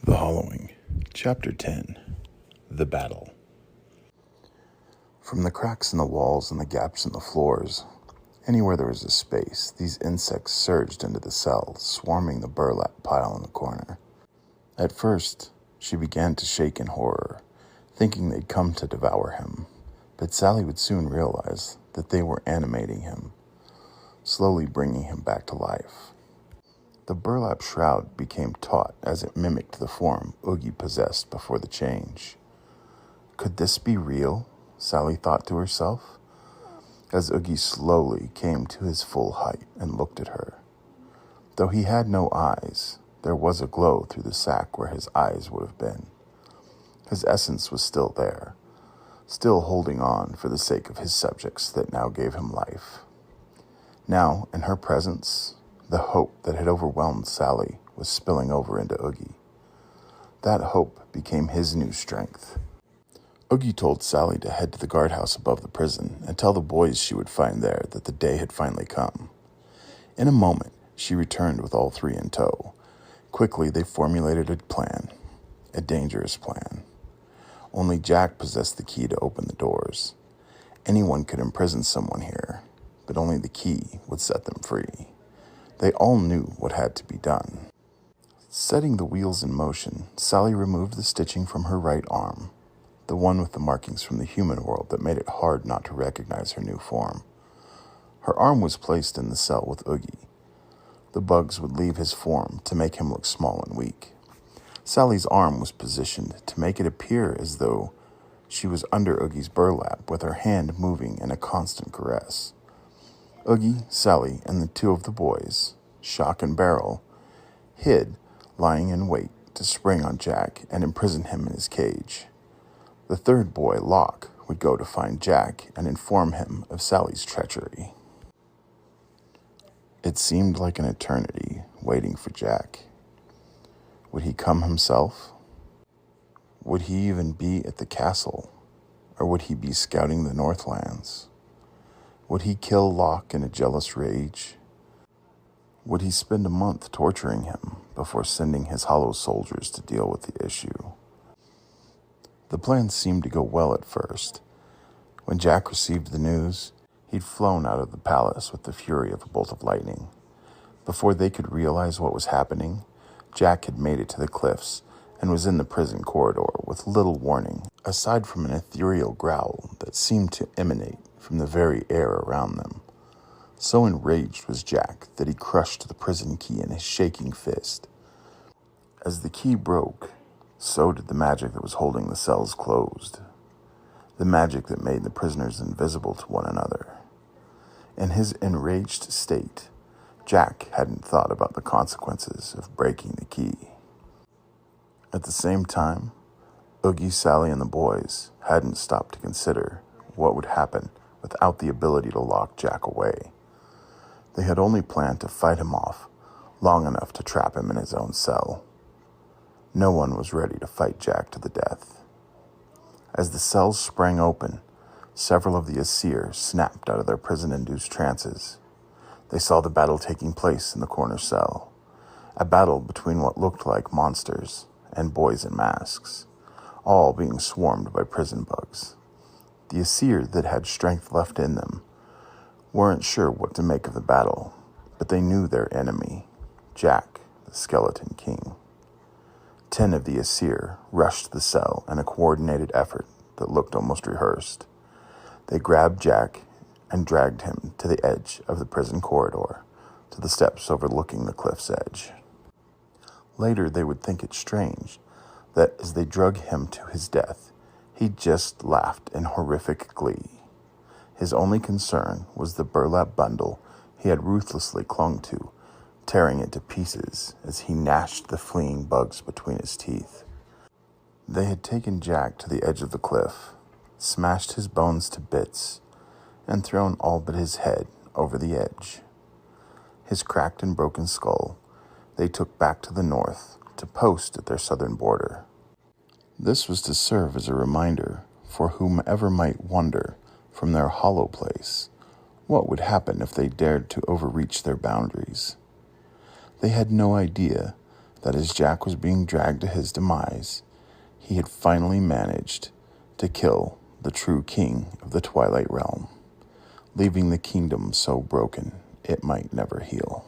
The Hollowing, Chapter 10, The Battle. From the cracks in the walls and the gaps in the floors, anywhere there was a space, these insects surged into the cell, swarming the burlap pile in the corner. At first, she began to shake in horror, thinking they'd come to devour him, but Sally would soon realize that they were animating him, slowly bringing him back to life. The burlap shroud became taut as it mimicked the form Oogie possessed before the change. Could this be real? Sally thought to herself, as Oogie slowly came to his full height and looked at her. Though he had no eyes, there was a glow through the sack where his eyes would have been. His essence was still there, still holding on for the sake of his subjects that now gave him life. Now, in her presence, the hope that had overwhelmed Sally was spilling over into Oogie. That hope became his new strength. Oogie told Sally to head to the guardhouse above the prison and tell the boys she would find there that the day had finally come. In a moment, she returned with all three in tow. Quickly, they formulated a plan, a dangerous plan. Only Jack possessed the key to open the doors. Anyone could imprison someone here, but only the key would set them free. They all knew what had to be done. Setting the wheels in motion, Sally removed the stitching from her right arm, the one with the markings from the human world that made it hard not to recognize her new form. Her arm was placed in the cell with Oogie. The bugs would leave his form to make him look small and weak. Sally's arm was positioned to make it appear as though she was under Oogie's burlap, with her hand moving in a constant caress. Oogie, Sally, and the two of the boys, Shock and Barrel, hid, lying in wait to spring on Jack and imprison him in his cage. The third boy, Locke, would go to find Jack and inform him of Sally's treachery. It seemed like an eternity waiting for Jack. Would he come himself? Would he even be at the castle? Or would he be scouting the Northlands? Would he kill Locke in a jealous rage? Would he spend a month torturing him before sending his hollow soldiers to deal with the issue? The plan seemed to go well at first. When Jack received the news, he'd flown out of the palace with the fury of a bolt of lightning. Before they could realize what was happening, Jack had made it to the cliffs and was in the prison corridor with little warning, aside from an ethereal growl that seemed to emanate from the very air around them. So enraged was Jack that he crushed the prison key in his shaking fist. As the key broke, so did the magic that was holding the cells closed, the magic that made the prisoners invisible to one another. In his enraged state, Jack hadn't thought about the consequences of breaking the key. At the same time, Oogie, Sally, and the boys hadn't stopped to consider what would happen without the ability to lock Jack away. They had only planned to fight him off long enough to trap him in his own cell. No one was ready to fight Jack to the death. As the cells sprang open, several of the Asir snapped out of their prison-induced trances. They saw the battle taking place in the corner cell, a battle between what looked like monsters and boys in masks, all being swarmed by prison bugs. The Asir that had strength left in them weren't sure what to make of the battle, but they knew their enemy, Jack, the Skeleton King. 10 of the Asir rushed the cell in a coordinated effort that looked almost rehearsed. They grabbed Jack and dragged him to the edge of the prison corridor, to the steps overlooking the cliff's edge. Later, they would think it strange that as they drug him to his death, he just laughed in horrific glee. His only concern was the burlap bundle he had ruthlessly clung to, tearing it to pieces as he gnashed the fleeing bugs between his teeth. They had taken Jack to the edge of the cliff, smashed his bones to bits, and thrown all but his head over the edge. His cracked and broken skull they took back to the north to post at their southern border. This was to serve as a reminder for whomever might wonder from their hollow place what would happen if they dared to overreach their boundaries. They had no idea that as Jack was being dragged to his demise, he had finally managed to kill the true king of the Twilight Realm, leaving the kingdom so broken it might never heal.